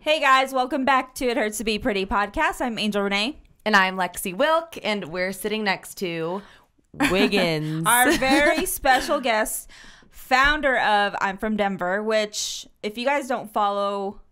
Hey guys, welcome back to It Hurts to Be Pretty podcast. I'm Angel Renee. And I'm Lexi Wilk, and we're sitting next to WIGNZ. Our very special guest, founder of I'm from Denver, which if you guys don't follow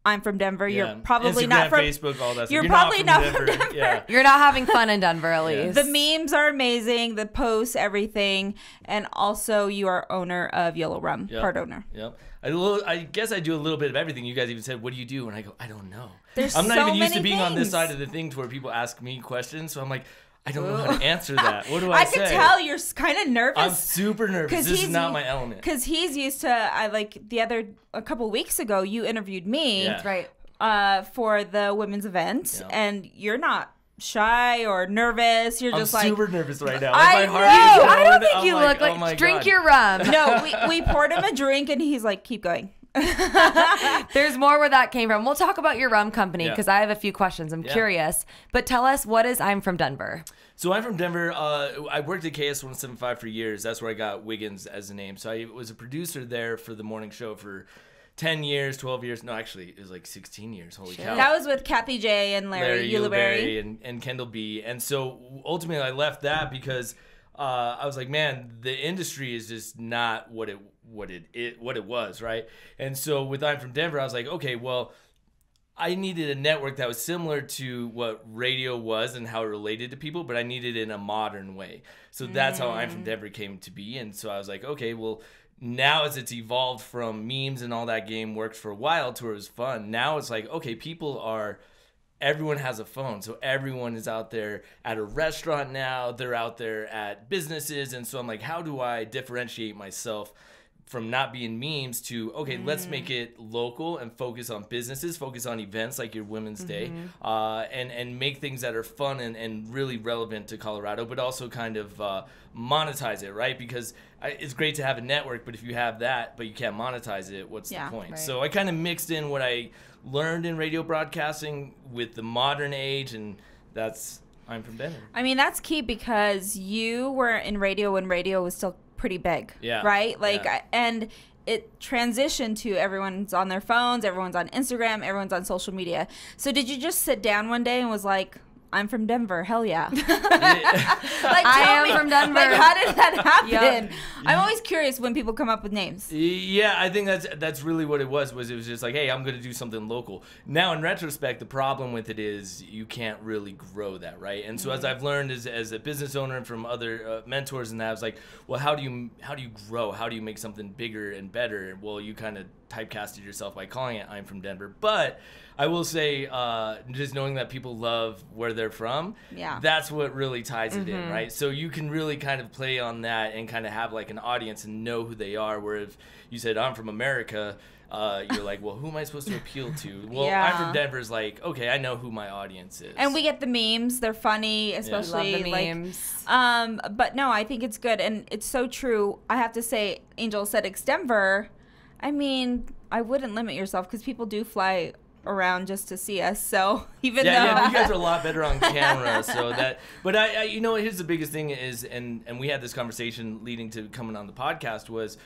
I'm from Denver, you're probably Instagram, not from Facebook, all that stuff. You're probably not from Denver. Yeah. You're not having fun in Denver, at least. The memes are amazing, the posts, everything, and also you are owner of Yolo Rum, part owner. Yep. I guess I do a little bit of everything. You guys even said, "What do you do?" And I go, "I don't know." I'm not even used to being on this side of the thing to where people ask me questions, so I'm like, I don't know how to answer that. What do I say? I can tell you're kind of nervous. I'm super nervous. This is not my element. Because he's used to, a couple weeks ago, you interviewed me. That's right. For the women's event, and you're not shy or nervous. You're just I'm super nervous right now. I know. I don't think you look like. Oh drink your rum. No, we poured him a drink, and he's like, "Keep going." There's more where that came from. We'll talk about your rum company because I have a few questions. I'm curious, but tell us, what is I'm from Denver? So I'm from Denver. I worked at KS175 for years. That's where I got WIGNZ as a name. So I was a producer there for the morning show for 10 years, 12 years. No, actually, it was like 16 years. Holy cow. That was with Kathy J and Larry Ulibarri. And Kendall B. And so ultimately I left that because I was like, man, the industry is just not what it was, right? And so with I'm from Denver, I was like, okay, well, I needed a network that was similar to what radio was and how it related to people, but I needed it in a modern way. So that's how I'm from Denver came to be. And so I was like, okay, well, now as it's evolved from memes and all that game worked for a while to where it was fun. Now it's like, okay, everyone has a phone. So everyone is out there at a restaurant now. They're out there at businesses. And so I'm like, how do I differentiate myself from not being memes to, okay, let's make it local and focus on businesses, focus on events like your Women's Day, and make things that are fun and really relevant to Colorado, but also kind of monetize it, right? Because it's great to have a network, but if you have that, but you can't monetize it, what's the point? Right. So I kind of mixed in what I learned in radio broadcasting with the modern age, and that's I'm from Denver. I mean, that's key because you were in radio when radio was still pretty big, right? And it transitioned to everyone's on their phones, everyone's on Instagram, everyone's on social media. So did you just sit down one day and was like, I'm from Denver, hell yeah. I am from Denver. Like, how did that happen? I'm always curious when people come up with names. Yeah, I think that's really what it was it was just like, hey, I'm going to do something local. Now, in retrospect, the problem with it is you can't really grow that, right? And so as I've learned as a business owner and from other mentors and that, I was like, well, how do you grow? How do you make something bigger and better? Well, you kind of typecasted yourself by calling it I'm from Denver. But I will say, just knowing that people love where they're from, that's what really ties it in, right? So you can really kind of play on that and kind of have like an audience and know who they are, where if you said, I'm from America, you're like, well, who am I supposed to appeal to? Well, I'm from Denver is like, okay, I know who my audience is. And we get the memes. They're funny, especially love the memes. But no, I think it's good. And it's so true. I have to say, Angel said Denver. I mean, I wouldn't limit yourself because people do fly around just to see us. So even though you guys are a lot better on camera. So that, but I you know, here's the biggest thing is, and we had this conversation leading to coming on the podcast was,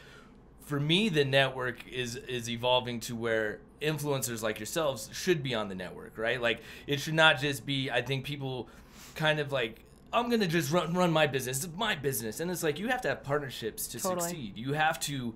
for me, the network is evolving to where influencers like yourselves should be on the network, right? Like it should not just be, I think people kind of like, I'm going to just run my business. It's my business. And it's like, you have to have partnerships to succeed. You have to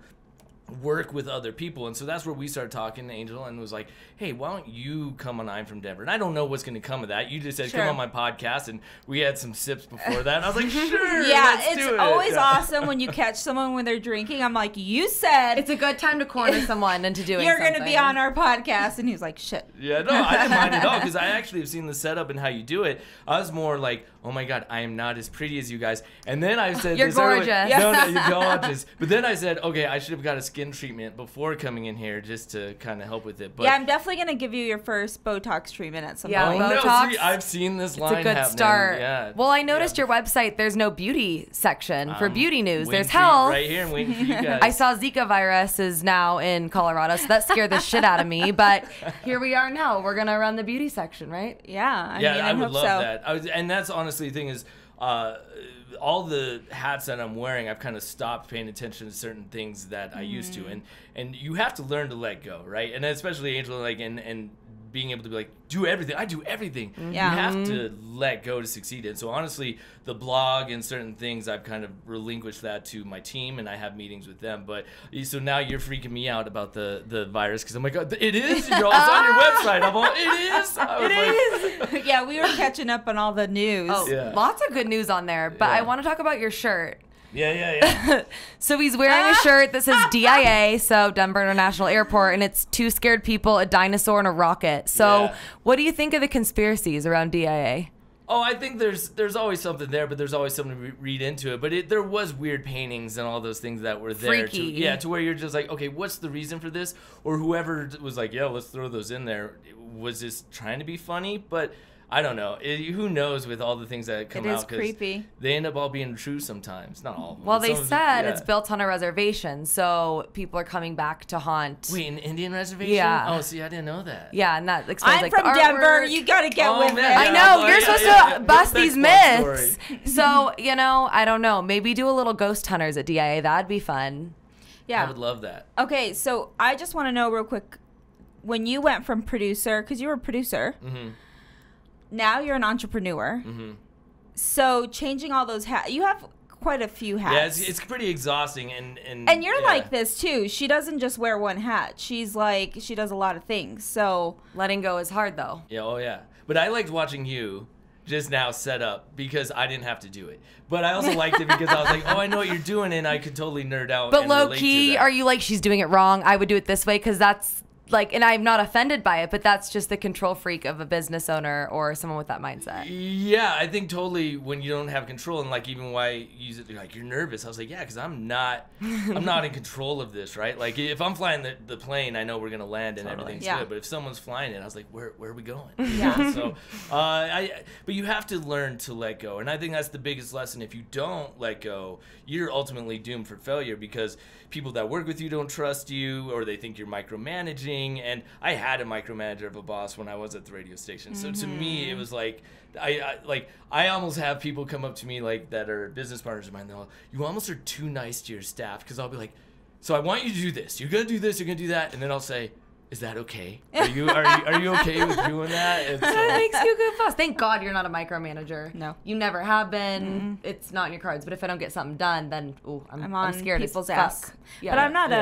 work with other people. And so that's where we started talking to Angel and was like, hey, why don't you come on I'm from Denver? And I don't know what's going to come of that. You just said, come on my podcast. And we had some sips before that. And I was like, sure, let's do it. It's always awesome when you catch someone when they're drinking. I'm like, you said it's a good time to corner someone into doing you're going to be on our podcast. And he was like, shit. Yeah, no, I didn't mind at all because I actually have seen the setup and how you do it. I was more like, oh my God, I am not as pretty as you guys. And then I said, you're gorgeous. No, you're gorgeous. But then I said, okay, I should have got a skin treatment before coming in here just to kind of help with it. But yeah, I'm definitely going to give you your first Botox treatment at some point. Botox. No, I've seen this line happening. It's a good start. Yeah. Well, I noticed your website, there's no beauty section for beauty news. There's health. Right here, I'm waiting for you guys. I saw Zika virus is now in Colorado, so that scared the shit out of me. But here we are now. We're going to run the beauty section, right? Yeah. I would love that. And that's honestly the thing is, all the hats that I'm wearing, I've kind of stopped paying attention to certain things that I used to, and you have to learn to let go, right? And especially Angel, like, and being able to be like, do everything. I do everything. Yeah. You have to let go to succeed. And so honestly, the blog and certain things, I've kind of relinquished that to my team, and I have meetings with them. But so now you're freaking me out about the virus, because I'm like, it is. It's on your website. I'm all, it is. It is. Yeah, we were catching up on all the news. Oh, lots of good news on there. But I want to talk about your shirt. Yeah. So he's wearing a shirt that says DIA, so Denver International Airport, and it's 2 scared people, a dinosaur, and a rocket. So what do you think of the conspiracies around DIA? Oh, I think there's always something there, but there's always something to read into it. But there was weird paintings and all those things that were there. Freaky. To where you're just like, okay, what's the reason for this? Or whoever was like, yeah, let's throw those in there. Was this trying to be funny? But I don't know. Who knows with all the things that come out? It is creepy. They end up all being true sometimes. Not all of them. Well, they said it's built on a reservation, so people are coming back to haunt. Wait, an Indian reservation? Yeah. Oh, see, I didn't know that. Yeah, and that explains I'm from Denver. You got to get with it. I know. You're supposed to bust these myths. So, I don't know. Maybe do a little ghost hunters at DIA. That'd be fun. Yeah. I would love that. Okay, so I just want to know real quick, when you went from producer, because you were a producer, now you're an entrepreneur. So changing all those hats, you have quite a few hats. Yeah, it's pretty exhausting. And you're like this too. She doesn't just wear one hat. She's like, she does a lot of things. So letting go is hard though. Yeah, But I liked watching you just now set up because I didn't have to do it. But I also liked it because I was like, oh, I know what you're doing, and I could totally nerd out. But low key, are you like, she's doing it wrong, I would do it this way? Because that's like, and I'm not offended by it, but that's just the control freak of a business owner or someone with that mindset. Yeah, I think totally when you don't have control, and like even why you use it, like you're nervous. I was like, yeah, because I'm not in control of this, right? Like if I'm flying the plane, I know we're gonna land and everything's good. But if someone's flying it, I was like, where are we going? Yeah. So, but you have to learn to let go, and I think that's the biggest lesson. If you don't let go, you're ultimately doomed for failure because people that work with you don't trust you, or they think you're micromanaging. And I had a micromanager of a boss when I was at the radio station. So to me, it was like, I almost have people come up to me like that are business partners of mine. They're like, you almost are too nice to your staff, because I'll be like, so I want you to do this. You're gonna do this. You're gonna do that. And then I'll say, is that okay? Are you okay with doing that? And so, that makes you a good boss. Thank God you're not a micromanager. No, you never have been. It's not in your cards. But if I don't get something done, then I'm scared people's as ass. fuck. Yeah. But I'm not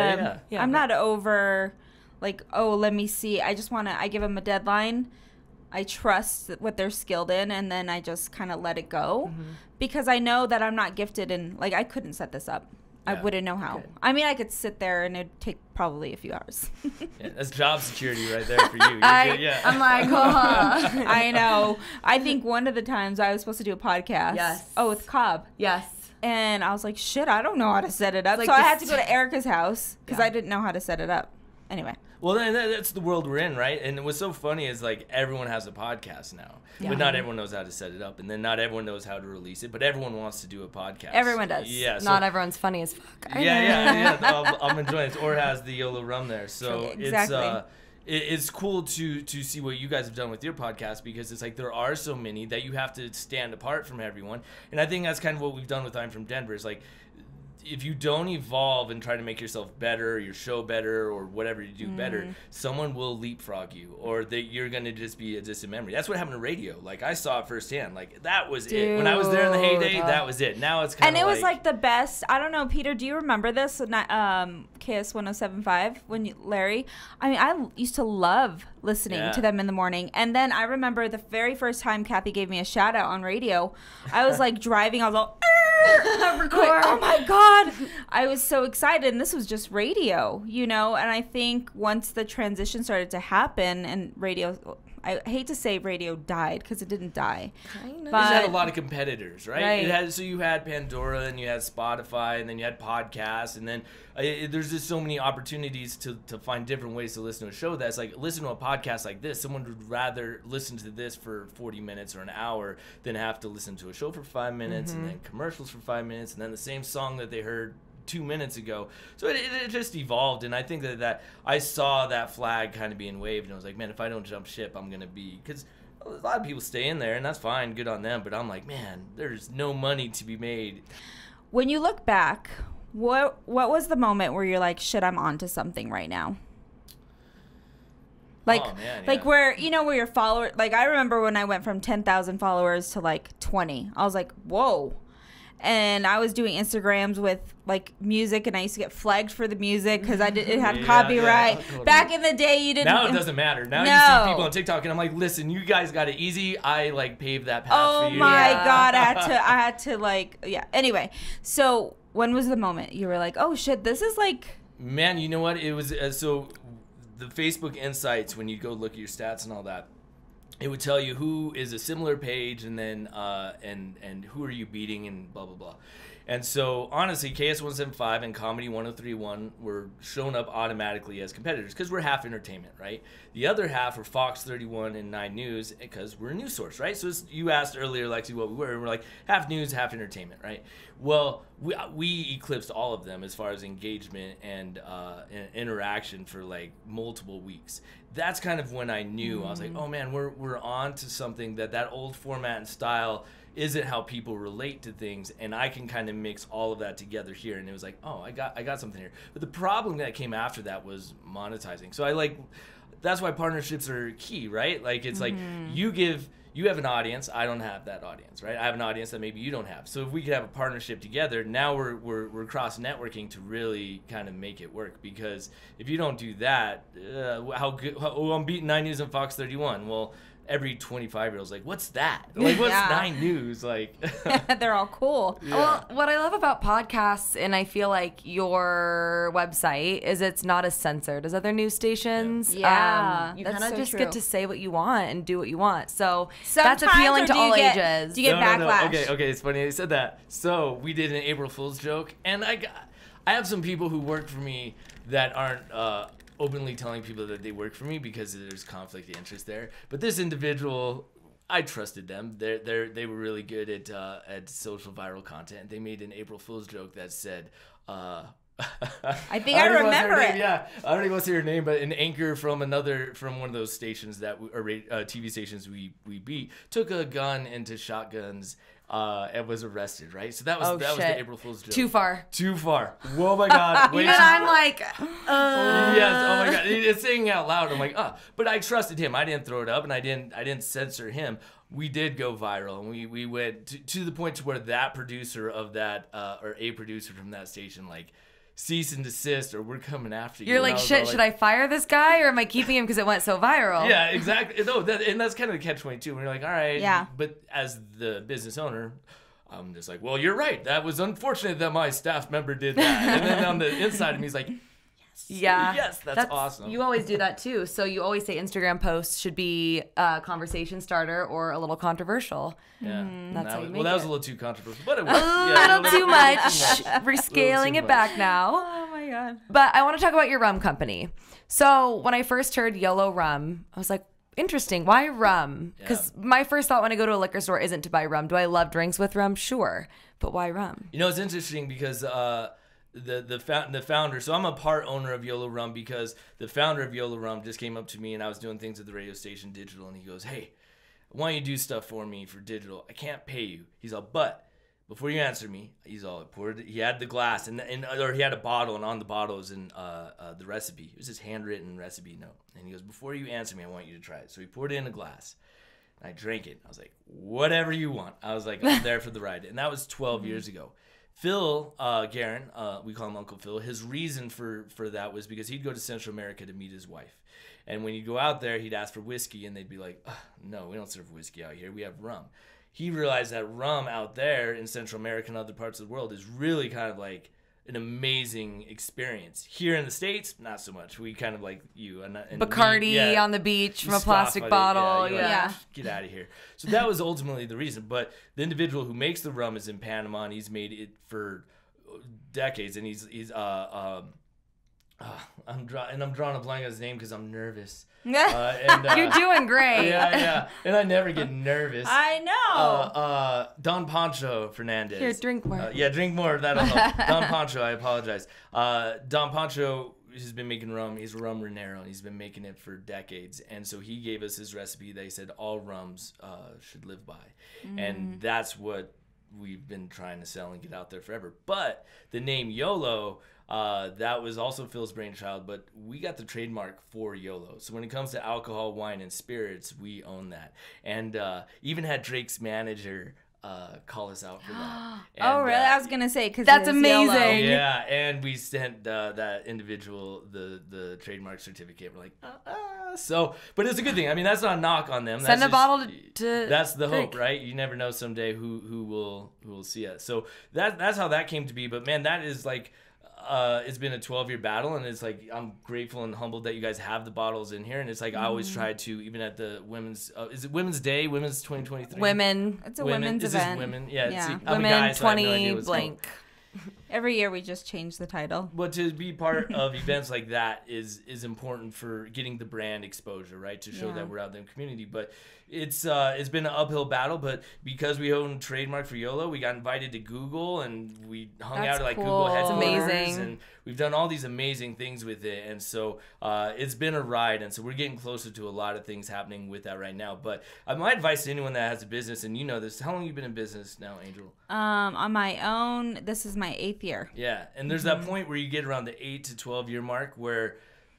I'm not over. Like, oh, let me see. I just want to, I give them a deadline. I trust what they're skilled in, and then I just kind of let it go. Because I know that I'm not gifted in, like, I couldn't set this up. I wouldn't know how. I mean, I could sit there and it'd take probably a few hours. That's job security right there for you. I'm like, oh. I know. I think one of the times I was supposed to do a podcast. Yes. Oh, with Cobb. Yes. And I was like, shit, I don't know how to set it up. Like so I had to go to Erica's house because I didn't know how to set it up. Anyway. Well, that's the world we're in, right? And what's so funny is, like, everyone has a podcast now. Yeah. But not everyone knows how to set it up. And then not everyone knows how to release it. But everyone wants to do a podcast. Everyone does. Yeah. So, not everyone's funny as fuck. Yeah. I'm enjoying it. Or has the Yolo Rum there. So exactly. It's cool to see what you guys have done with your podcast, because it's like there are so many that you have to stand apart from everyone. And I think that's kind of what we've done with I'm From Denver. Is like, if you don't evolve and try to make yourself better, your show better, or whatever you do better, someone will leapfrog you, or that you're going to just be a distant memory. That's what happened to radio. Like, I saw it firsthand. Like, that was it. When I was there in the heyday, that was it. Now it's kind of And it was like the best. I don't know, Peter, do you remember this? KS 107.5 when Larry, I mean, I used to love listening to them in the morning. And then I remember the very first time Kathy gave me a shout out on radio, I was like driving, I was all, record. Oh my God. I was so excited. And this was just radio, and I think once the transition started to happen and radio, I hate to say radio died because it didn't die. But it had a lot of competitors, right? So you had Pandora, and you had Spotify, and then you had podcasts, and then there's just so many opportunities to find different ways to listen to a show that's like, listen to a podcast like this. Someone would rather listen to this for 40 minutes or an hour than have to listen to a show for 5 minutes and then commercials for 5 minutes and then the same song that they heard 2 minutes ago. So it just evolved, and I think that I saw that flag kind of being waved, and I was like, man, if I don't jump ship, I'm gonna be, because a lot of people stay in there, and that's fine, good on them. But I'm like, man, there's no money to be made. When you look back, what was the moment where you're like, shit, I'm onto something right now? Like, like where, you know, where your follower, like I remember when I went from 10,000 followers to like 20, I was like, whoa. And I was doing Instagrams with like music, and I used to get flagged for the music because it had copyright. Yeah. Back in the day, you didn't. Now it doesn't matter. Now you see people on TikTok, and I'm like, listen, you guys got it easy. I like paved that path for you. Oh my God, I had to like, yeah. Anyway, so when was the moment you were like, oh shit, this is like. Man, you know what? It was so the Facebook Insights, when you go look at your stats and all that, it would tell you who is a similar page, and then and who are you beating, and blah blah blah. And so honestly, KS175 and Comedy 1031 were shown up automatically as competitors because we're half entertainment, right? The other half were Fox 31 and 9 News because we're a news source, right? So you asked earlier, Lexi, what we were, and we're like half news, half entertainment, right? Well, we eclipsed all of them as far as engagement and interaction for like multiple weeks. That's kind of when I knew. I was like, oh man, we're on to something that old format and style isn't how people relate to things, and I can kind of mix all of that together here. And it was like, oh, I got something here. But the problem that came after that was monetizing. So that's why partnerships are key, right? Like it's like you have an audience, I don't have that audience, right? I have an audience that maybe you don't have. So if we could have a partnership together, now we're cross networking to really kind of make it work. Because if you don't do that, I'm beating 9 News and Fox 31. Well, every 25-year-old's like, what's that? Like, what's 9 News? Like, they're all cool. Yeah. Well, what I love about podcasts, and I feel like your website, is it's not as censored as other news stations. Yeah, you kind of just get to say what you want and do what you want. So that's appealing to all ages. Do you get backlash? No. Okay, it's funny you said that. So we did an April Fool's joke, and I have some people who work for me that aren't openly telling people that they work for me because there's conflict of interest there. But this individual, I trusted them. They were really good at social viral content. They made an April Fool's joke that said, I think I remember it. Yeah, I don't even want to say her name, but an anchor from one of those stations TV stations we beat took a gun into shotguns. And was arrested, right? So that was the April Fool's joke. Too far. Whoa, my God. Even I'm like, Yes, oh my God. It's saying out loud. I'm like, But I trusted him. I didn't throw it up, and I didn't censor him. We did go viral, and we went to the point to where that producer of that, or a producer from that station, like, cease and desist, or we're coming after you. You're like, shit, should I fire this guy, or am I keeping him because it went so viral? Yeah, exactly. No, and that's kind of the catch-22. When you're like, all right. Yeah. But as the business owner, I'm just like, well, you're right. That was unfortunate that my staff member did that. And then on the inside of me, he's like, yes, that's awesome. You always do that too. So you always say Instagram posts should be a conversation starter or a little controversial. Yeah, that's how you make that was it. a little too controversial, but it was a little too much. We're scaling it back now. Oh my God! But I want to talk about your rum company. So when I first heard Yolo Rum, I was like, interesting. Why rum? Because my first thought when I go to a liquor store isn't to buy rum. Do I love drinks with rum? Sure, but why rum? You know, it's interesting because the founder, so I'm a part owner of Yolo Rum because the founder of Yolo Rum just came up to me, and I was doing things at the radio station digital, and he goes, hey, why don't you do stuff for me for digital? I can't pay you. He's all, but before you answer me, he's all, he had the glass or he had a bottle, and on the bottle was the recipe. It was his handwritten recipe note. And he goes, before you answer me, I want you to try it. So he poured it in a glass. And I drank it. I was like, whatever you want. I was like, I'm there for the ride. And that was 12 years ago. Phil Guerin, we call him Uncle Phil, his reason for that was because he'd go to Central America to meet his wife. And when he'd go out there, he'd ask for whiskey, and they'd be like, no, we don't serve whiskey out here. We have rum. He realized that rum out there in Central America and other parts of the world is really kind of like an amazing experience. Here in the States, not so much. We kind of like you. And Bacardi on the beach from a plastic bottle. Like, get out of here. So that was ultimately the reason. But the individual who makes the rum is in Panama, and he's made it for decades. And I'm drawing a blank on his name because I'm nervous. You're doing great. Yeah. And I never get nervous. I know. Don Pancho Fernandez. Here, drink more. Drink more. That'll help. Don Pancho, I apologize. Don Pancho has been making rum. He's a rum Renero, and he's been making it for decades. And so he gave us his recipe that he said all rums should live by. And that's what we've been trying to sell and get out there forever. But the name YOLO, that was also Phil's brainchild, but we got the trademark for YOLO. So when it comes to alcohol, wine, and spirits, we own that. And even had Drake's manager call us out for that. And, oh, really? I was gonna say, because that's amazing. YOLO. Yeah, and we sent that individual the trademark certificate. We're like, so, but it's a good thing. I mean, that's not a knock on them. Send that's a bottle to. That's the Drake. hope, right? You never know someday who will see it. So that's how that came to be. But man, that is like. It's been a 12-year battle, and it's like I'm grateful and humbled that you guys have the bottles in here. And it's like I always try to, even at the women's, is it Women's Day, Women's 2023? Women. It's a women's is event. This women? Yeah. Yeah. See, I'm a Women guy, so I have no 20 idea what's blank. Every year we just change the title. But to be part of events like that is important for getting the brand exposure, right? To show that we're out there in the community. But it's been an uphill battle, but because we own trademark for YOLO, we got invited to Google, and we hung out at like cool. Google headquarters. Amazing. And we've done all these amazing things with it. And so it's been a ride. And so we're getting closer to a lot of things happening with that right now. But my advice to anyone that has a business, and you know this, how long have you been in business now, Angel? On my own, this is my 8th year. Yeah, and there's that point where you get around the 8 to 12 year mark where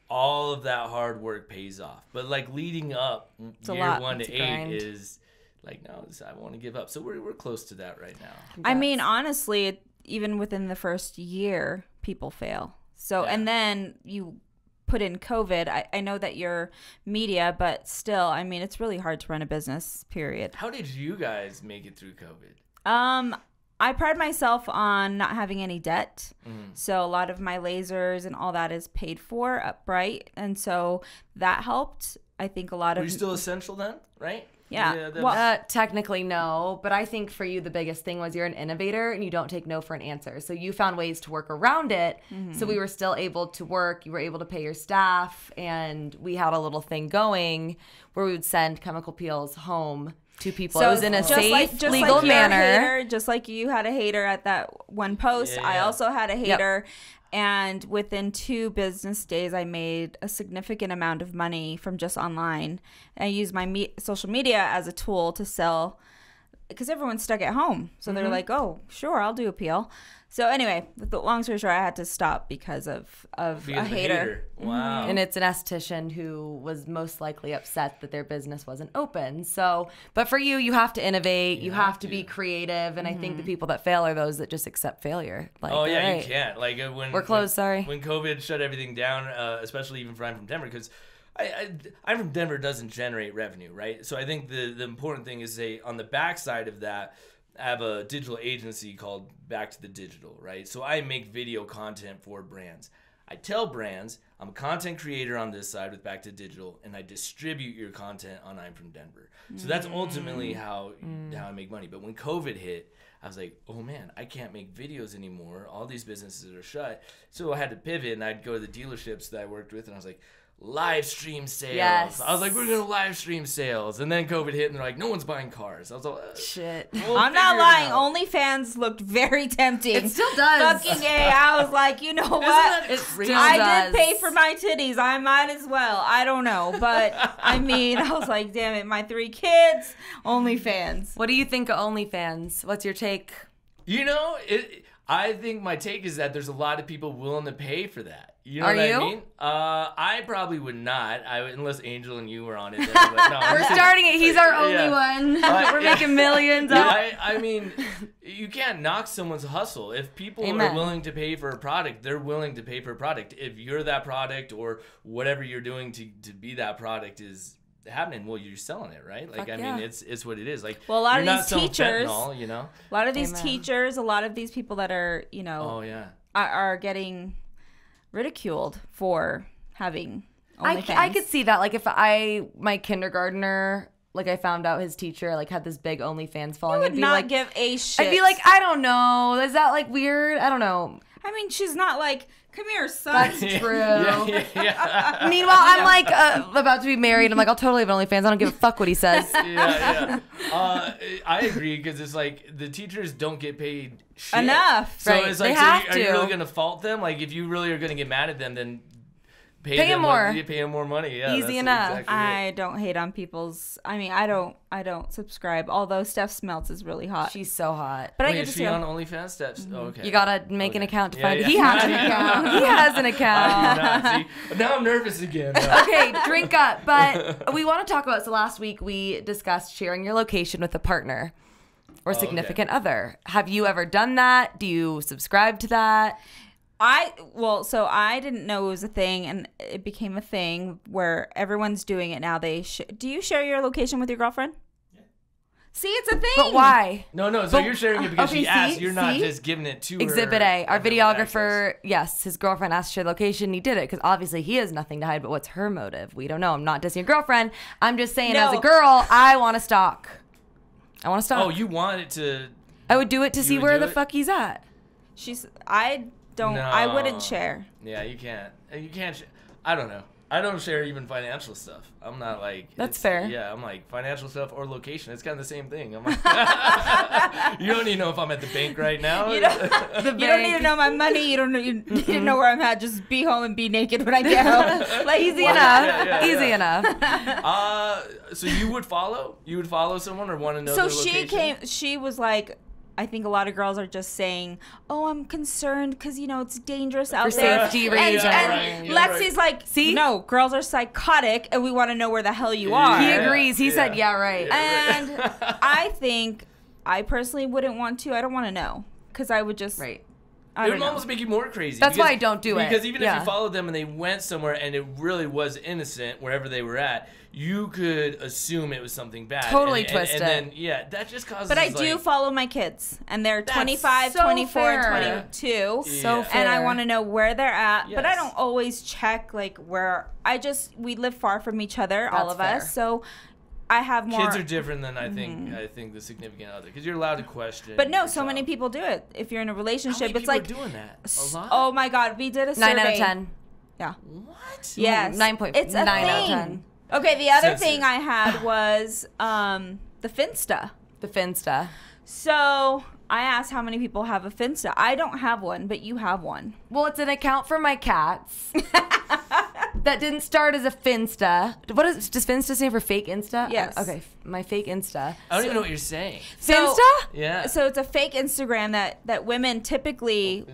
all of that hard work pays off. But like leading up year 1 to 8 is like, no, I want to give up. So we're close to that right now. I mean, honestly, even within the first year, people fail. So, and then you put in COVID. I know that you're media, but still, I mean, it's really hard to run a business, period. How did you guys make it through COVID? I pride myself on not having any debt. So a lot of my lasers and all that is paid for upright. And so that helped. I think a lot of... Were you still essential then, right? Yeah. Well, technically no, but I think for you the biggest thing was you're an innovator and you don't take no for an answer. So you found ways to work around it. So we were still able to work. You were able to pay your staff, and we had a little thing going where we would send chemical peels home to people. So it was in a safe, legal manner. Just like you had a hater at that one post, I also had a hater. And within 2 business days, I made a significant amount of money from just online. I used my social media as a tool to sell, because everyone's stuck at home. So they're like, oh, sure, I'll do a peel. So anyway, the long story short, I had to stop because of a hater. Wow. And it's an esthetician who was most likely upset that their business wasn't open. So, but for you, you have to innovate. You have to be creative. And I think the people that fail are those that just accept failure. Like, you can't. Like when we're closed. When COVID shut everything down, especially even for I'm from Denver, because I'm from Denver doesn't generate revenue, right? So I think the important thing is on the backside of that, I have a digital agency called Back to the Digital, right? So I make video content for brands. I tell brands, I'm a content creator on this side with Back to Digital, and I distribute your content on I'm from Denver. So that's ultimately how I make money. But when COVID hit, I was like, oh man, I can't make videos anymore. All these businesses are shut. So I had to pivot, and I'd go to the dealerships that I worked with, and I was like, live stream sales. Yes. I was like, we're gonna live stream sales, and then COVID hit, and they're like, no one's buying cars. I was like, shit. I'm not lying. Onlyfans looked very tempting. It still does. Fucking A. I was like, you know what? I did pay for my titties. I might as well. I don't know, but I mean, I was like, damn it, my 3 kids. Onlyfans. What do you think of OnlyFans? What's your take? You know, I think my take is that there's a lot of people willing to pay for that. You know what I mean? I probably would not, unless Angel and you were on it. Then, but no, we're starting it. He's our only one. We're making millions. I mean, you can't knock someone's hustle. If people are willing to pay for a product, they're willing to pay for a product. If you're that product or whatever you're doing to be that product is happening, well, you're selling it, right? Like, I mean, it's what it is. Like, well, a lot of these teachers, fentanyl, you know, a lot of these teachers, a lot of these people that are, you know, are getting ridiculed for having OnlyFans. I could see that. Like, if my kindergartner, like, I found out his teacher, like, had this big OnlyFans following, I'd be not give a shit. I'd be like, I don't know. Is that, like, weird? I don't know. I mean, she's not like, come here, son. That's true. Meanwhile, I'm like about to be married. I'm like, I'll totally have OnlyFans. I don't give a fuck what he says. I agree, because it's like the teachers don't get paid shit. Enough. So right. it's like, are you really going to fault them? Like, if you really are going to get mad at them, then Pay him more. You pay him more money. Yeah, easy enough. Exactly I don't hate on people's. I mean, I don't subscribe. Although Steph Smelts is really hot. She's so hot. But Wait, I get is to she see on OnlyFans? Steps. Oh, okay. You gotta make an account to find it. Yeah. He has an account. He has an account. I do not. See, now I'm nervous again. Okay, drink up. But we want to talk about. So last week we discussed sharing your location with a partner or significant other. Have you ever done that? Do you subscribe to that? So I didn't know it was a thing, and it became a thing where everyone's doing it now. Do you share your location with your girlfriend? Yeah. See, it's a thing. But why? No. So you're sharing it because she asked. You're not just giving it to her. Exhibit A. Our videographer, yes, his girlfriend asked to share location. He did it because obviously he has nothing to hide. But what's her motive? We don't know. I'm not dissing your girlfriend. I'm just saying, as a girl, I want to stalk. Oh, you want it to? I would do it to see where the fuck he's at. I wouldn't share. Yeah, you can't. You can't. I don't know. I don't share even financial stuff. I'm not like. That's fair. Yeah, I'm like financial stuff or location. It's kind of the same thing. I'm like, you don't need to know if I'm at the bank right now. You don't need to know my money. You don't need to know where I'm at. Just be home and be naked when I get home. Like easy enough. Easy enough. So you would follow? You would follow someone or want to know? So she was like, I think a lot of girls are just saying, "Oh, I'm concerned because it's dangerous out there for safety reasons." And Lexi's like, "See, no, girls are psychotic, and we want to know where the hell you are." He agrees. He said, "Yeah, right." And I personally wouldn't want to. I don't want to know because I would just It would almost make you more crazy. That's why I don't do it. Because even if you followed them and they went somewhere and it really was innocent wherever they were at, you could assume it was something bad. Totally twist it. And then, that just causes. But I do follow my kids, and they're 25, 24, and 22. So fair. And I want to know where they're at. Yes. But I don't always check like where. We live far from each other, all of us. So I have more. Kids are different than I think the significant other, because you're allowed to question. But no, so many people do it. If you're in a relationship, How many it's like people are doing that. A lot. Oh my God, we did a survey. 9 out of 10. Yeah. What? Yes. 9.9 It's a out thing. of 10. Okay, the other thing I had was the Finsta. The Finsta. So I asked how many people have a Finsta. I don't have one, but you have one. Well, it's an account for my cats. That didn't start as a Finsta. Does Finsta stand for fake Insta? Yes. Okay, my fake Insta. I don't even know what you're saying. Finsta? Yeah. So it's a fake Instagram that women typically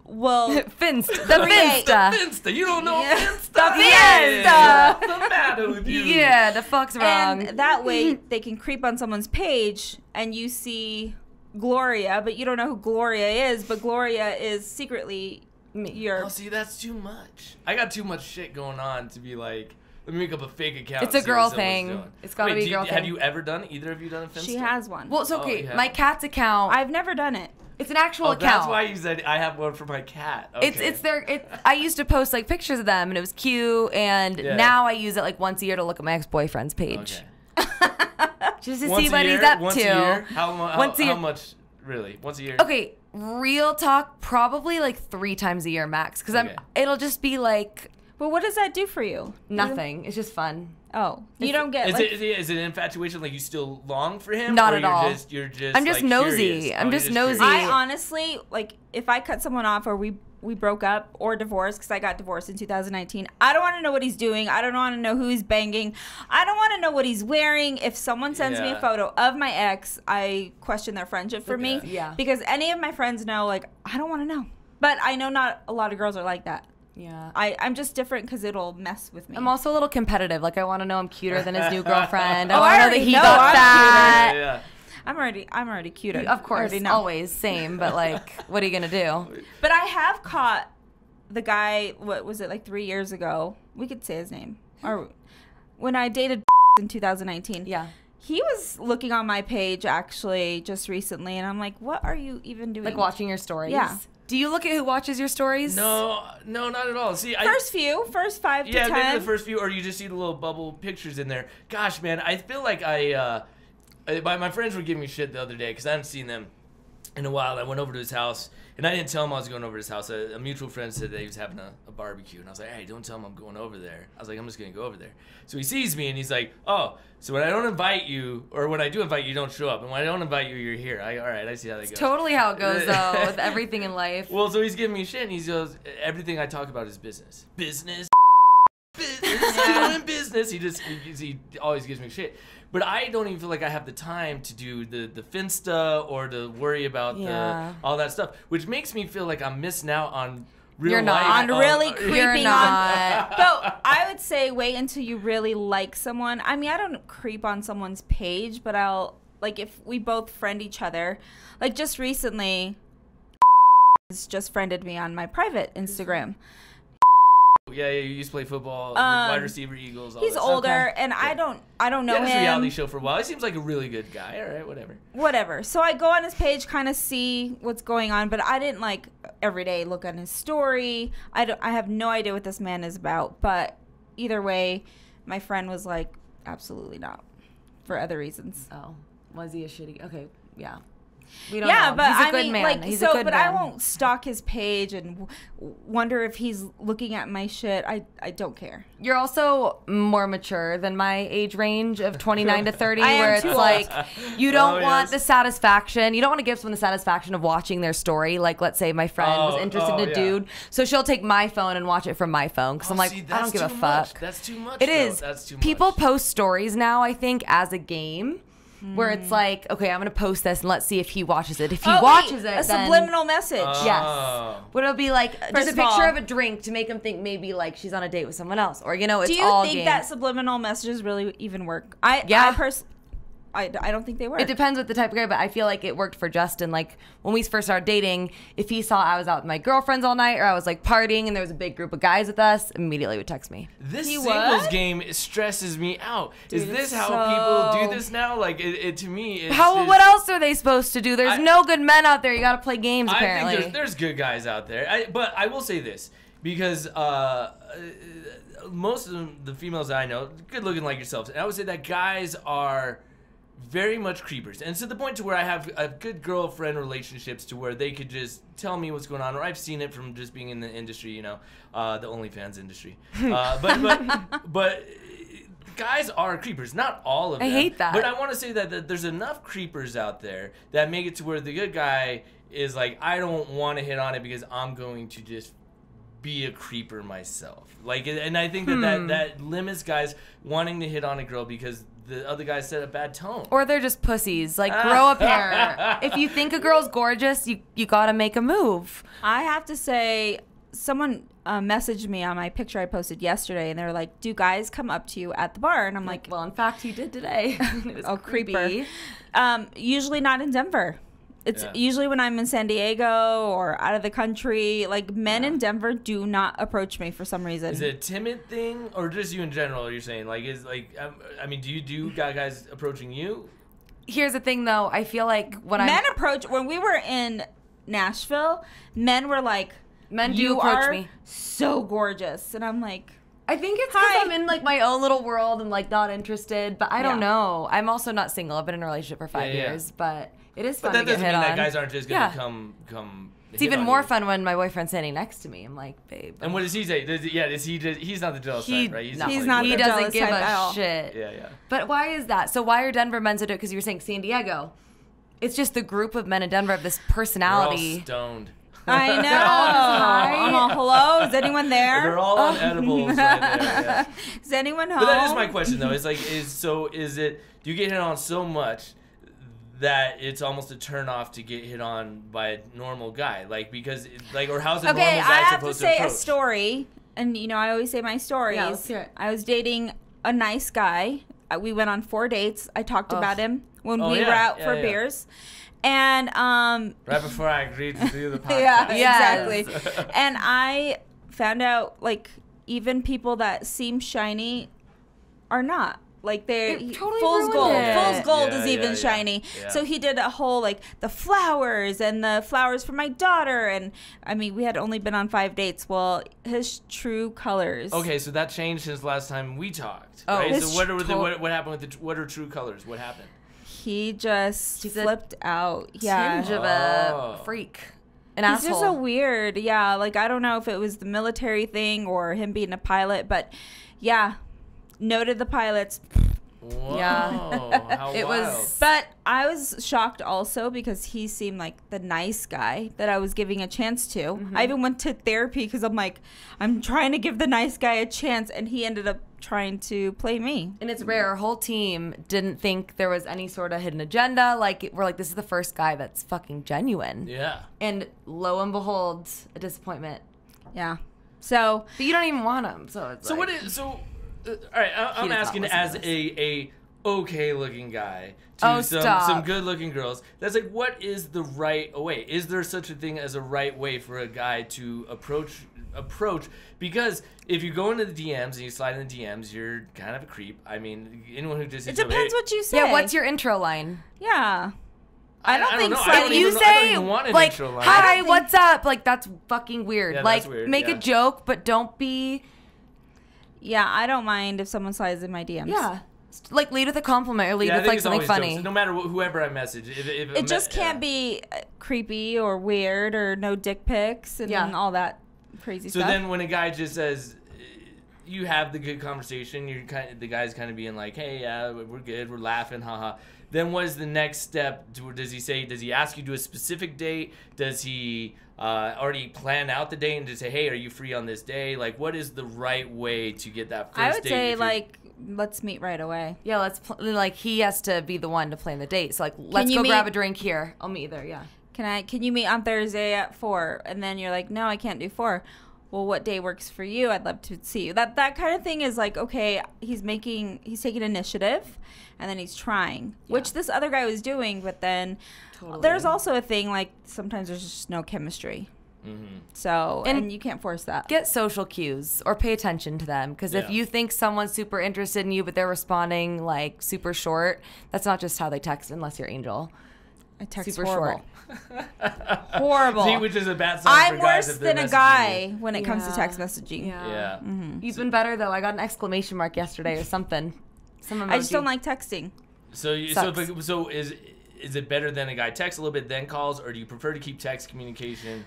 will Finsta. The Finsta. Finsta. You don't know Finsta. The Finsta. What's the matter with you? Yeah, the fuck's wrong. And that way they can creep on someone's page and you see Gloria, but you don't know who Gloria is, but Gloria is secretly your... Oh, see, that's too much. I got too much shit going on to be like, let me make up a fake account. It's a girl thing. It's got to be a girl thing. Have you ever done, either of you done a Finsta? She has one. Well, it's okay. My cat's account. I've never done it. It's an actual account. That's why you said I have one for my cat. Okay. I used to post like pictures of them and it was cute, and now I use it like once a year to look at my ex-boyfriend's page. Okay. Just to see what he's up once to. A year? How much really? Once a year? Okay, real talk, probably like 3 times a year max, because it'll just be like. But what does that do for you? Nothing. It's just fun. Oh, you don't get. Is it an infatuation? Like you still long for him? Not at all. You're just. I'm just like, nosy. Curious. I'm just nosy. I honestly like if I cut someone off or we broke up or divorced, because I got divorced in 2019. I don't want to know what he's doing. I don't want to know who he's banging. I don't want to know what he's wearing. If someone sends me a photo of my ex, I question their friendship for me. Yeah. Because any of my friends know, like, I don't want to know. But I know not a lot of girls are like that. Yeah. I'm just different because it'll mess with me. I'm also a little competitive. Like, I want to know I'm cuter than his new girlfriend. I want to know that he got that. Yeah. I'm already cuter. Of course, always same. But like, what are you gonna do? But I have caught the guy. What was it, like 3 years ago? We could say his name. Or when I dated in 2019. Yeah. He was looking on my page actually just recently, and I'm like, what are you even doing? Like watching your stories? Yeah. Do you look at who watches your stories? No, not at all. See, first 5 to 10. Yeah, maybe the first few, or you just see the little bubble pictures in there. Gosh, man, I feel like my friends were giving me shit the other day because I hadn't seen them in a while. I went over to his house, and I didn't tell him I was going over to his house. A mutual friend said that he was having a barbecue, and I was like, hey, don't tell him I'm going over there. I was like, I'm just going to go over there. So he sees me, and he's like, oh, so when I don't invite you, or when I do invite you, you don't show up. And when I don't invite you, you're here. All right, I see how that goes. Totally how it goes, though, with everything in life. Well, so he's giving me shit, and he goes, everything I talk about is business. Business. business. He always gives me shit. But I don't even feel like I have the time to do the Finsta or to worry about all that stuff, which makes me feel like I'm missing out on real life. On really creeping You're not. on. So I would say wait until you really like someone. I mean, I don't creep on someone's page, but I'll, like, if we both friend each other. Like, just recently, just friended me on my private Instagram. Yeah, you used to play football, wide receiver, Eagles. All he's this. older, and I don't know him. He had a reality show for a while. He seems like a really good guy. All right, whatever. So I go on his page, kind of see what's going on, but I didn't like every day look on his story. I have no idea what this man is about. But either way, my friend was like, absolutely not, for other reasons. Oh, was he a shitty? Okay, yeah. We don't know. But he's a good man. Like, he's a good man. I won't stalk his page and wonder if he's looking at my shit. I don't care. You're also more mature than my age range of 29 to 30, where it's like you don't want the satisfaction. You don't want to give someone the satisfaction of watching their story. Like, let's say my friend was interested in a dude, so she'll take my phone and watch it from my phone because I'm like, I don't give a fuck. That's too much. It is. That's too much. People post stories now, I think, as a game. Where it's like, okay, I'm going to post this and let's see if he watches it. If he watches it, a subliminal message. Yes. But it'll be like, there's a picture of a drink to make him think maybe like she's on a date with someone else. Or, it's all Do you think that subliminal messages really even work? I don't think they work. It depends with the type of guy, but I feel like it worked for Justin. Like, when we first started dating, if he saw I was out with my girlfriends all night or I was like partying and there was a big group of guys with us, immediately would text me. This singles game stresses me out. Dude, is this how people do this now? Like, to me, what else are they supposed to do? There's no good men out there. You got to play games, apparently. I think there's good guys out there. But I will say this, because most of the females that I know, good looking like yourselves, and I would say that guys are very much creepers, and to the point to where I have a good girlfriend relationships to where they could just tell me what's going on, or I've seen it from just being in the industry, the Onlyfans industry. But guys are creepers, not all of them. I hate that. But I want to say that there's enough creepers out there that make it to where the good guy is like, I don't want to hit on it because I'm going to just be a creeper myself. Like, and I think that limits guys wanting to hit on a girl because the other guy set a bad tone. Or they're just pussies. Like, grow a pair. If you think a girl's gorgeous, you gotta make a move. I have to say, someone messaged me on my picture I posted yesterday, and they're like, do guys come up to you at the bar? And I'm like, well, in fact, he did today. It was creepy. Usually not in Denver. It's usually when I'm in San Diego or out of the country. Like, men in Denver do not approach me for some reason. Is it a timid thing, or just you in general? You're saying do you do guys approaching you? Here's the thing, though. I feel like when we were in Nashville, men were like, do approach me. So gorgeous, and I'm like, I think it's because I'm in like my own little world and like not interested. But I don't know. I'm also not single. I've been in a relationship for 5 years, but. It is fun to get hit on. But that doesn't mean that guys aren't just going to come It's even more fun when my boyfriend's standing next to me. I'm like, babe. And what does he say? He's not the jealous type, right? He doesn't give a shit. Yeah. But why is that? So why are Denver men so do it? Because you were saying San Diego. It's just the group of men in Denver have this personality. They're all stoned. I know. They're all high. Hello? Is anyone there? They're all on edibles right there. Yeah. Is anyone home? But that is my question, though. It's like, do you get hit on so much that it's almost a turn off to get hit on by a normal guy? Like, because, or how's a normal guy supposed to approach? Okay, I have to say a story. And, I always say my stories. Yeah, let's hear it. I was dating a nice guy. We went on 4 dates. I talked about him when we were out for beers. And right before I agreed to do the podcast. Exactly. And I found out, like, even people that seem shiny are not. Like, they're totally fool's gold. It. Fool's gold is even shiny. Yeah. So he did a whole, like, the flowers and the flowers for my daughter. And, I mean, we had only been on 5 dates. Well, his true colors. Okay, so that changed since last time we talked. Right? So what happened with what are true colors? What happened? He just flipped out. Yeah. Tinge of a freak. An asshole. He's just so weird. Yeah, like, I don't know if it was the military thing or him being a pilot, but, yeah. Noted the pilots. Whoa, yeah. How it wild. was, but I was shocked also because he seemed like the nice guy that I was giving a chance to. I even went to therapy because I'm like, I'm trying to give the nice guy a chance, and he ended up trying to play me. And it's rare. Our whole team didn't think there was any sort of hidden agenda. Like, we're like, this is the first guy that's fucking genuine. Yeah. And lo and behold, a disappointment. Yeah. So. But you don't even want him. So it's all right, I'm asking as a okay looking guy to some good looking girls. That's like, what is the right way? Is there such a thing as a right way for a guy to approach? Because if you go into the DMs and you slide in the DMs, you're kind of a creep. I mean, anyone who just it depends what you say. Yeah, what's your intro line? Yeah. I don't think so. If you say like, "Hi, what's up?" Like, that's fucking weird. Yeah, like, that's weird. Make a joke, but don't be. Yeah, I don't mind if someone slides in my DMs. Yeah. Like, lead with a compliment or lead with like something funny. Jokes. No matter whoever I message, if it just can't be creepy or weird or no dick pics and all that crazy stuff. So then, when a guy just says, you have the good conversation, the guy's kind of being like, "Hey, yeah, we're good, we're laughing, haha." Then what is the next step? Does he ask you to do a specific date? Does he already plan out the date and just say, "Hey, are you free on this day?" Like, what is the right way to get that first date? I would say, like, let's meet right away. Yeah, like, he has to be the one to plan the date. So, like, let's go grab a drink here. I'll meet you there, yeah. Can you meet on Thursday at 4? And then you're like, no, I can't do 4. Well, what day works for you? I'd love to see you. That kind of thing is like, okay, he's taking initiative, and then he's trying, which this other guy was doing. But then there's also a thing, like, sometimes there's just no chemistry. Mm-hmm. So, and you can't force that. Get social cues or pay attention to them. Because if you think someone's super interested in you, but they're responding like super short, that's not just how they text unless you're Angel. I text super horrible. Short. Horrible. See, which is a bad sign for guys. I'm worse than a guy when it comes to text messaging. Yeah. Mm-hmm. You've been better though. I got an exclamation mark yesterday or something. I just don't like texting. So is it better than a guy texts a little bit then calls, or do you prefer to keep text communication?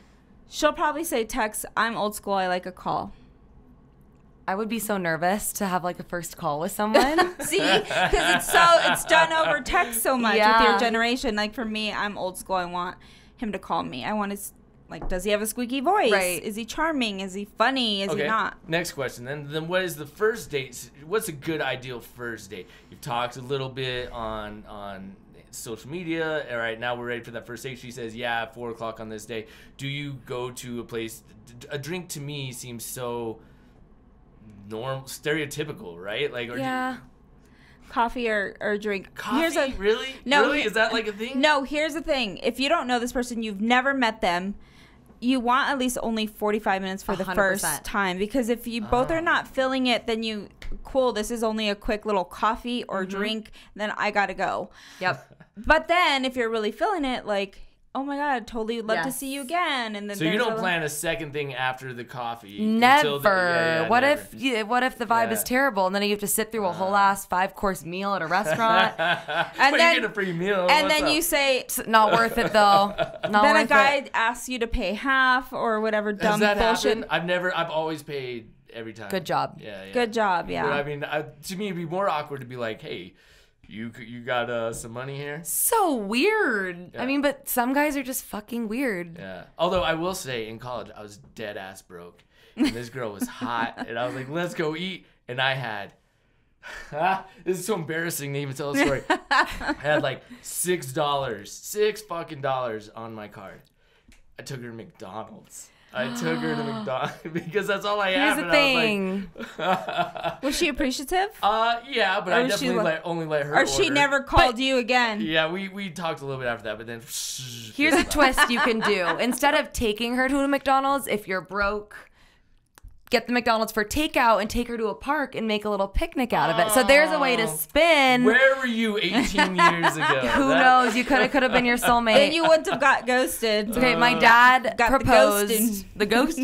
She'll probably say text. I'm old school. I like a call. I would be so nervous to have like a first call with someone. See, because it's done over text so much with your generation. Like, for me, I'm old school. I want him to call me. I want to, like, does he have a squeaky voice? Right. Is he charming? Is he funny? Is he not? Next question. Then what is the first date? What's a good ideal first date? You've talked a little bit on social media. All right, now we're ready for that first date. She says, yeah, 4 o'clock on this day. Do you go to a place? A drink to me seems so normal, stereotypical, right? Like, coffee or drink. Coffee? Really? No. Really? Is that like a thing? No, here's the thing. If you don't know this person, you've never met them, you want at least only 45 minutes for 100%. The first time. Because if you both are not feeling it, then this is only a quick little coffee or drink, then I gotta go. Yep. But then if you're really feeling it, like, oh my God, totally would love to see you again. And then so you don't plan a second thing after the coffee? Never. What if the vibe is terrible and then you have to sit through a whole ass 5-course meal at a restaurant? And then you get a free meal. And then you say, not worth it though. Then a guy asks you to pay half or whatever dumb bullshit. I've always paid every time. Good job. Yeah. Good job. Yeah. But I mean, to me, it'd be more awkward to be like, hey, you got some money here? So weird. Yeah. I mean, but some guys are just fucking weird. Yeah. Although I will say, in college, I was dead ass broke. And this girl was hot. And I was like, let's go eat. And I had, this is so embarrassing to even tell the story. I had like $6 fucking dollars on my card. I took her to McDonald's. Because that's all I have. Here's the thing. Was she appreciative? Yeah, but I definitely only let her order. She never called you again? Yeah, we talked a little bit after that, but then... Here's a twist you can do. Instead of taking her to a McDonald's, if you're broke, get the McDonald's for takeout and take her to a park and make a little picnic out of it. So there's a way to spin. Where were you 18 years ago? Who knows? You could have been your soulmate. Then you wouldn't have got ghosted. Okay, my dad proposed. The ghost.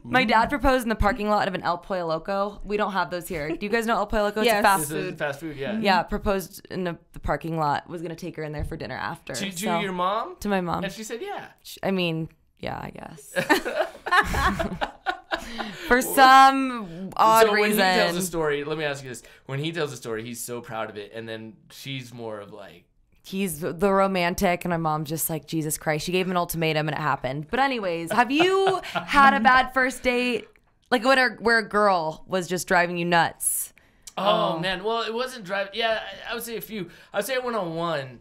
My dad proposed in the parking lot of an El Pollo Loco. We don't have those here. Do you guys know El Pollo Loco? It's a fast food. Fast food, yeah. Yeah, proposed in the parking lot. Was going to take her in there for dinner after. To your mom? To my mom. And she said, yeah. I mean, yeah, I guess. For some odd reason. When he tells a story, let me ask you this. When he tells a story, he's so proud of it. And then she's more of like... He's the romantic. And my mom's just like, Jesus Christ. She gave him an ultimatum and it happened. But anyways, have you had a bad first date? Like where a girl was just driving you nuts? Oh, man. Well, it wasn't driving. Yeah, I would say a few. I would say I went on one.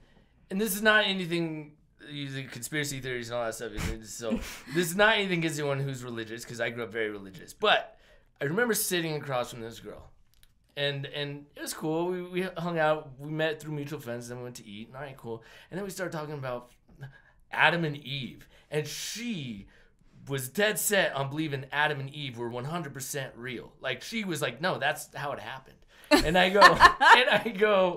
And this is not anything, using conspiracy theories and all that stuff. So this is not anything against anyone who's religious, because I grew up very religious. But I remember sitting across from this girl. And it was cool. We hung out. We met through mutual friends. Then we went to eat. And all right, cool. And then we started talking about Adam and Eve. And she was dead set on believing Adam and Eve were 100% real. Like, she was like, no, that's how it happened. And I go,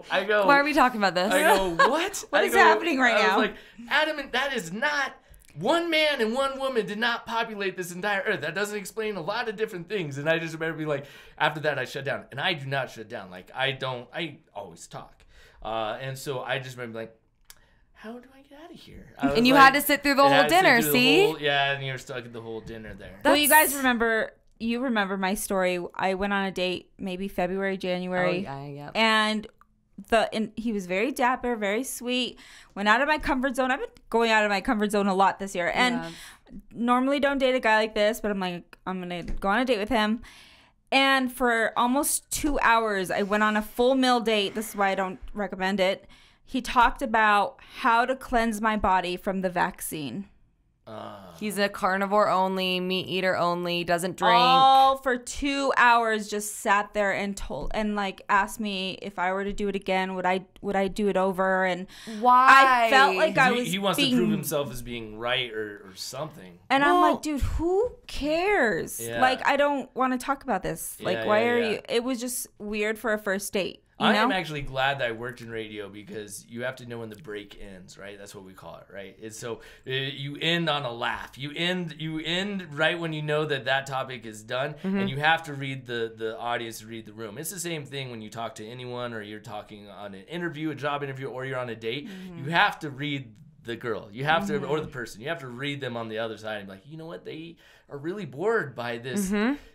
why are we talking about this? I go, what? What is happening right now? I was like, Adam, that is not, one man and one woman did not populate this entire earth. That doesn't explain a lot of different things. And I just remember being like, after that, I shut down. And I do not shut down. Like, I always talk. And so I just remember like, how do I get out of here? And you had to sit through the whole dinner, see? And you're stuck at the whole dinner there. Well, you guys remember my story. I went on a date maybe February, January. Oh, yeah. And he was very dapper, very sweet. Went out of my comfort zone. I've been going out of my comfort zone a lot this year. And normally don't date a guy like this, but I'm like, I'm going to go on a date with him. And for almost 2 hours, I went on a full meal date. This is why I don't recommend it. He talked about how to cleanse my body from the vaccine. He's a carnivore only, meat eater only, doesn't drink. All for 2 hours, just sat there and asked me if I were to do it again, would I do it over? And why? I felt like he wants to prove himself as being right or something. And I'm like, dude, who cares? Yeah. Like, I don't want to talk about this. Like, why are you? It was just weird for a first date. I am actually glad that I worked in radio, because you have to know when the break ends, right? That's what we call it, right? It's so you end on a laugh. You end right when you know that topic is done, and you have to read the audience, read the room. It's the same thing when you talk to anyone, or you're talking on an interview, a job interview, or you're on a date. You have to read the girl. You have to, or the person. You have to read them on the other side and be like, you know what? They are really bored by this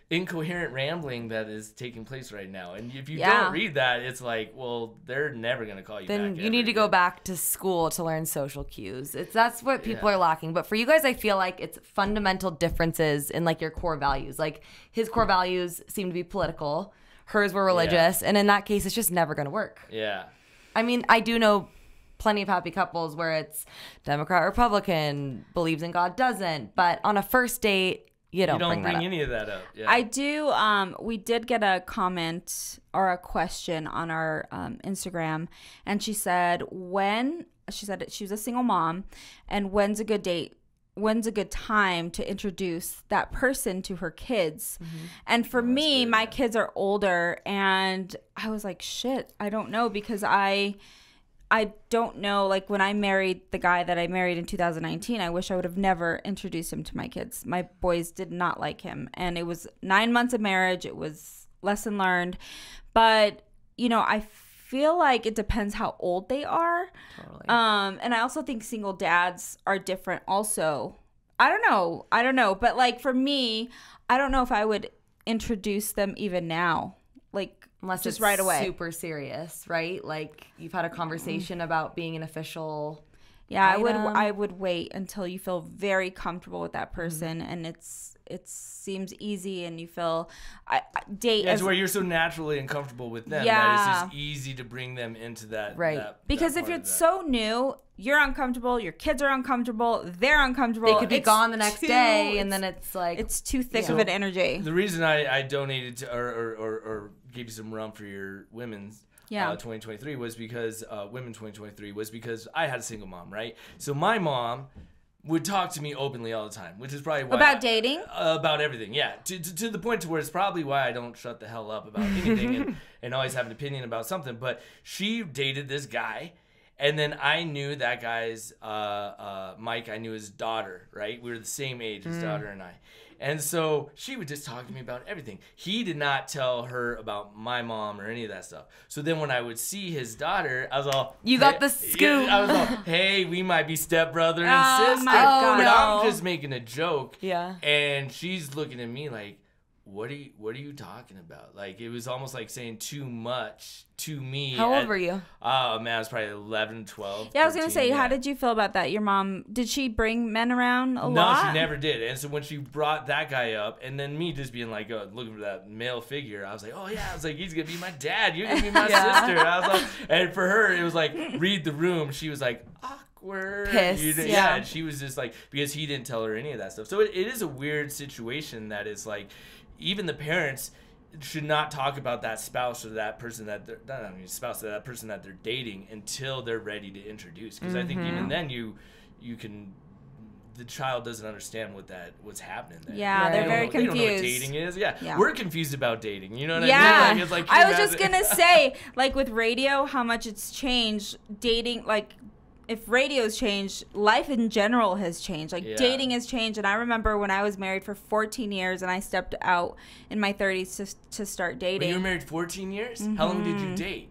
incoherent rambling that is taking place right now. And if you don't read that, it's like, well, they're never going to call you back. Then you need to go back to school to learn social cues. That's what people are lacking. But for you guys, I feel like it's fundamental differences in like your core values. Like, his core values seem to be political. Hers were religious. And in that case, it's just never going to work. Yeah. I mean, I do know plenty of happy couples where it's Democrat, Republican, believes in God, doesn't. But on a first date, you don't bring any of that up. Yeah. I do. We did get a comment or a question on our Instagram, and she said she was a single mom, and when's a good date? When's a good time to introduce that person to her kids? And for me, my kids are older, and I was like, shit, I don't know, because I don't know, like, when I married the guy that I married in 2019, I wish I would have never introduced him to my kids. My boys did not like him. And it was 9 months of marriage. It was lesson learned. But, I feel like it depends how old they are. Totally. And I also think single dads are different also. I don't know. But, like, for me, I don't know if I would introduce them even now. Like, unless just it's right away. Super serious, right? Like, you've had a conversation about being an official. Yeah, I would wait until you feel very comfortable with that person, and it seems easy, and you feel date. Yeah, it's where you're so naturally and comfortable with them that it's just easy to bring them into that. Right. Because if it's so new, you're uncomfortable, your kids are uncomfortable, they're uncomfortable. They could be gone the next day, and then it's like it's too thick of an energy. The reason I donated to or gave you some rum for your women's 2023 was because women 2023 was because I had a single mom, right? So my mom would talk to me openly all the time, which is probably why about dating, about everything, to the point to where it's probably why I don't shut the hell up about anything and always have an opinion about something. But she dated this guy. And then I knew that guy's, Mike, I knew his daughter, right? We were the same age, his daughter and I. And so she would just talk to me about everything. He did not tell her about my mom or any of that stuff. So then when I would see his daughter, I was all... You got the scoop. Yeah, I was all, hey, we might be stepbrother and sister. My God. But I'm just making a joke. Yeah. And she's looking at me like, what are you talking about? Like, it was almost like saying too much to me. How old were you? Oh, man, I was probably 11, 12. Yeah, 13, I was going to say, yeah. How did you feel about that? Your mom, did she bring men around a lot? No, she never did. And so when she brought that guy up, and then me just being like, looking for that male figure, I was like, oh, yeah. I was like, he's going to be my dad. You're going to be my sister. I was like, and for her, it was like, read the room. She was like, awkward. Pissed. Yeah, and she was just like, because he didn't tell her any of that stuff. So it is a weird situation that is like, even the parents should not talk about that spouse or that person that they're that person that they're dating until they're ready to introduce. Because I think even then you can, the child doesn't understand what's happening there. Yeah, they're very confused. They don't know what dating is. Yeah, we're confused about dating. You know what I mean? Like, it's like, I was just gonna say, like with radio, how much it's changed. Dating, like, if radio's changed, life in general has changed. Like, dating has changed. And I remember when I was married for 14 years and I stepped out in my 30s to start dating. Wait, you were married 14 years? How long did you date?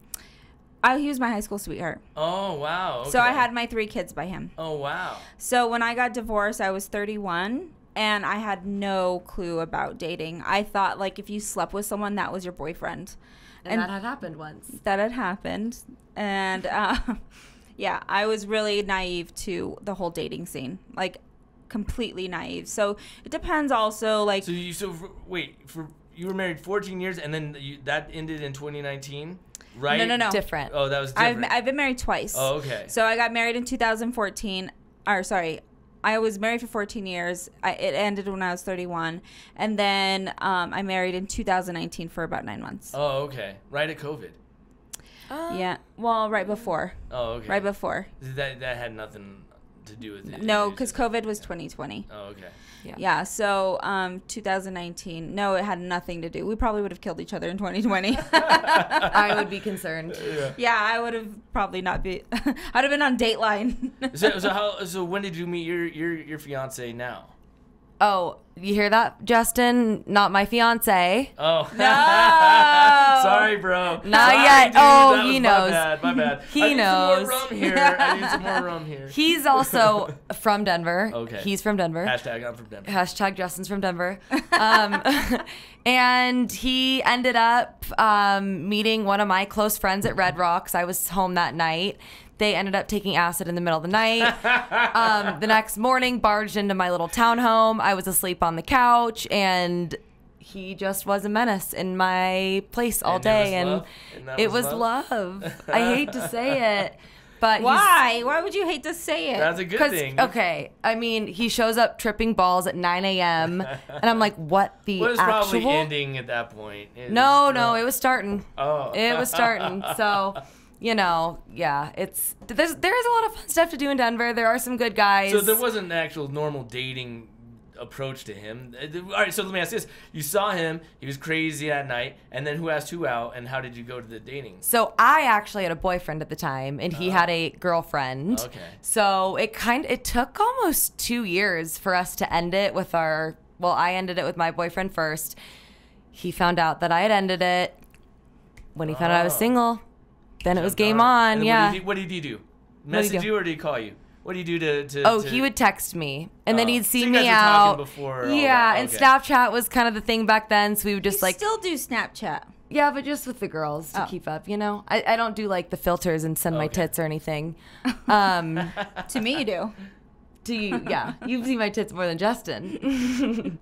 He was my high school sweetheart. Oh, wow. Okay. So I had my 3 kids by him. Oh, wow. So when I got divorced, I was 31. And I had no clue about dating. I thought, like, if you slept with someone, that was your boyfriend. And that had happened once. That had happened. And... yeah, I was really naive to the whole dating scene, like completely naive. So it depends also, like. So you were married 14 years and then that ended in 2019, right? No. Different. Oh, that was different. I've been married twice. Oh, okay. So I got married in 2014. I was married for 14 years. It ended when I was 31, and then I married in 2019 for about 9 months. Oh, okay. Right at COVID. Yeah. Well, right before. Oh, okay. Right before. That had nothing to do with it. No, because COVID was 2020. Oh, okay. Yeah. So 2019. No, it had nothing to do. We probably would have killed each other in 2020. I would be concerned. Yeah, I would have probably not be. I'd have been on Dateline. So when did you meet your fiance now? Oh, you hear that, Justin? Not my fiance. Oh. No. Sorry, bro. Not Sorry, yet. Dude. Oh, he knows. My bad. He knows. I need some more rum here. He's also from Denver. Okay. He's from Denver. Hashtag I'm from Denver. Hashtag Justin's from Denver. And he ended up meeting one of my close friends at Red Rocks. I was home that night. They ended up taking acid in the middle of the night. The next morning, barged into my little townhome. I was asleep on the couch, and he just was a menace in my place all day. And it was love. I hate to say it. But why? Why would you hate to say it? That's a good thing. Okay, I mean, he shows up tripping balls at 9 a.m. and I'm like, what the well, it was actual? probably ending at that point. No, it was starting. Oh. It was starting. So, you know, yeah, there's a lot of fun stuff to do in Denver. There are some good guys. So there wasn't an actual normal dating approach to him. All right, so let me ask this. You saw him, he was crazy at night, and then who asked who out, and how did you go to the dating? So I actually had a boyfriend at the time, and he had a girlfriend. Okay. So it took almost 2 years for us to end it with I ended it with my boyfriend first. He found out that I had ended it. When he found out I was single, then it was game on. And yeah. What did he do? Message you or did he call you? What do you do to Oh, he would text me, and then he'd see so you me guys were out. talking before And Snapchat was kind of the thing back then, so we would just still do Snapchat. Yeah, but just with the girls to keep up, you know? I don't do like the filters and send my tits or anything. To me, you do. To you, yeah. You've seen my tits more than Justin.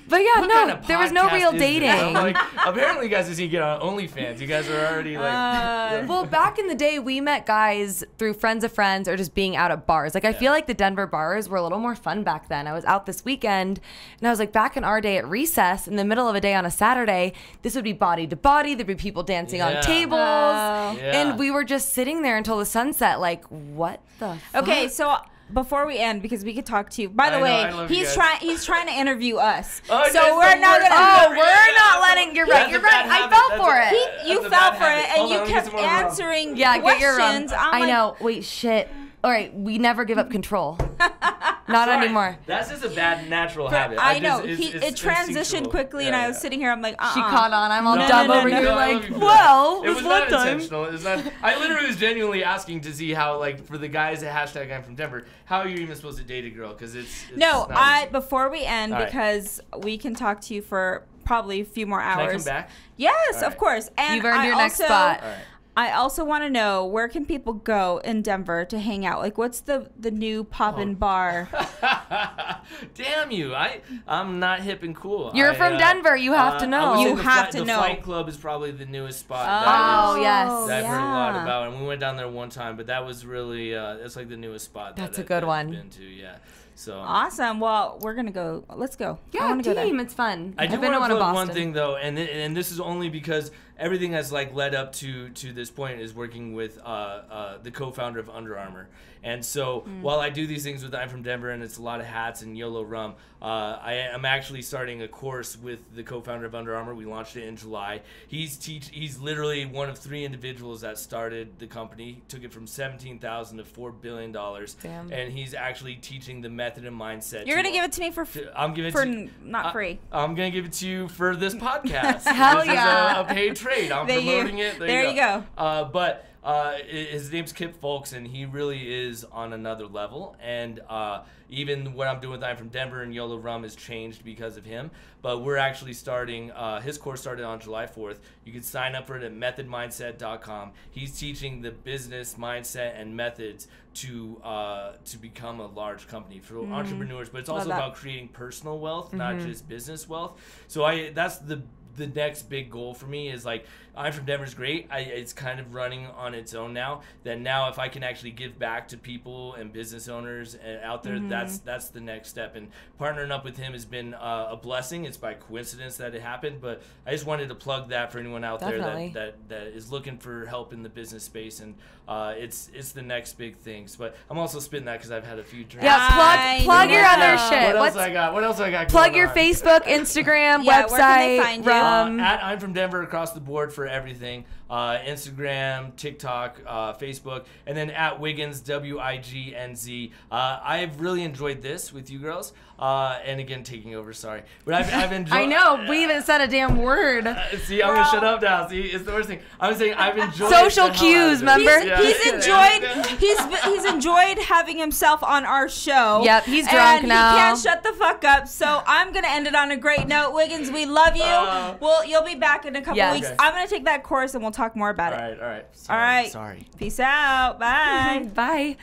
But yeah, there was no real dating. Like, apparently you guys just need to get on OnlyFans. You guys are already like... Well, back in the day, we met guys through friends of friends or just being out at bars. Like, I feel like the Denver bars were a little more fun back then. I was out this weekend, and I was like, back in our day at recess, in the middle of a day on a Saturday, this would be body to body. There'd be people dancing on tables. And we were just sitting there until the sunset, like, what the fuck? Okay, so... Before we end, because we could talk to you. By the way, he's trying to interview us. Oh, so we're not gonna. We're not letting. You're right. I fell for it. You fell for it, and you kept answering questions. Get your rum. I know. Wait, shit. All right, we never give up control. Not anymore. That's just a bad natural habit. I know. It transitioned quickly, and I was sitting here. I'm like, She caught on. I'm all dumb over here, like, well, it was not intentional. It was not. I literally was genuinely asking to see how, like, for the guys at hashtag I'm from Denver, how are you even supposed to date a girl? Because it's no. Before we end, because we can talk to you for probably a few more hours. Can I come back? Yes, of course. And you've earned your next spot. All right. I also want to know, where can people go in Denver to hang out? Like, what's the new poppin' bar? Damn you! I'm not hip and cool. You're from Denver. You have to know. You have to know. The Flight Club is probably the newest spot. Yes. That I've heard a lot about, and we went down there one time. But that was really that's like the newest spot. That's a good one. I've been to, yeah. So awesome. Well, we're gonna go. Let's go. Yeah, I want to go there. It's fun. I do want to plug one thing though, and this is only because everything has like led up to this point is working with the co-founder of Under Armour. And so while I do these things with I'm from Denver and it's a lot of hats and Yolo Rum, I am actually starting a course with the co-founder of Under Armour. We launched it in July. He's literally one of 3 individuals that started the company, took it from $17,000 to $4 billion. Damn. And he's actually teaching the method and mindset. You're gonna give it to me for I'm giving it to you, not free. I'm gonna give it to you for this podcast. Hell this yeah! Is a paid trade. I'm promoting it. There you go. But his name's Kip Folks, and he really is on another level. And even what I'm doing with I'm from Denver and Yolo Rum has changed because of him. But we're actually starting, his course started on July 4th. You can sign up for it at methodmindset.com. He's teaching the business mindset and methods to become a large company for entrepreneurs. But it's also about creating personal wealth, not just business wealth. So that's the next big goal for me is like, I'm from Denver's great. It's kind of running on its own now. That now if I can actually give back to people and business owners out there, that's the next step. And partnering up with him has been a blessing. It's by coincidence that it happened, but I just wanted to plug that for anyone out there that is looking for help in the business space. And it's the next big things. But I'm also spitting that because I've had a few drinks. Yeah, plug your other shit. What else I got? Plug your Facebook, Instagram, website. Where can they find you? At I'm from Denver across the board for everything. Instagram, TikTok, Facebook, and then at WIGNZ, WIGNZ. I've really enjoyed this with you girls. And again, taking over, sorry. But I've enjoyed... I know, we haven't said a damn word. See, I'm going to shut up now. See, it's the worst thing. I'm saying I've enjoyed... Social cues, remember? He's enjoyed having himself on our show. Yep, he's drunk now. He can't shut the fuck up, so I'm going to end it on a great note. WIGNZ, we love you. You'll be back in a couple weeks. Okay. I'm going to take that course and we'll talk more about it. All right. All right. Sorry. Peace out. Bye. Bye.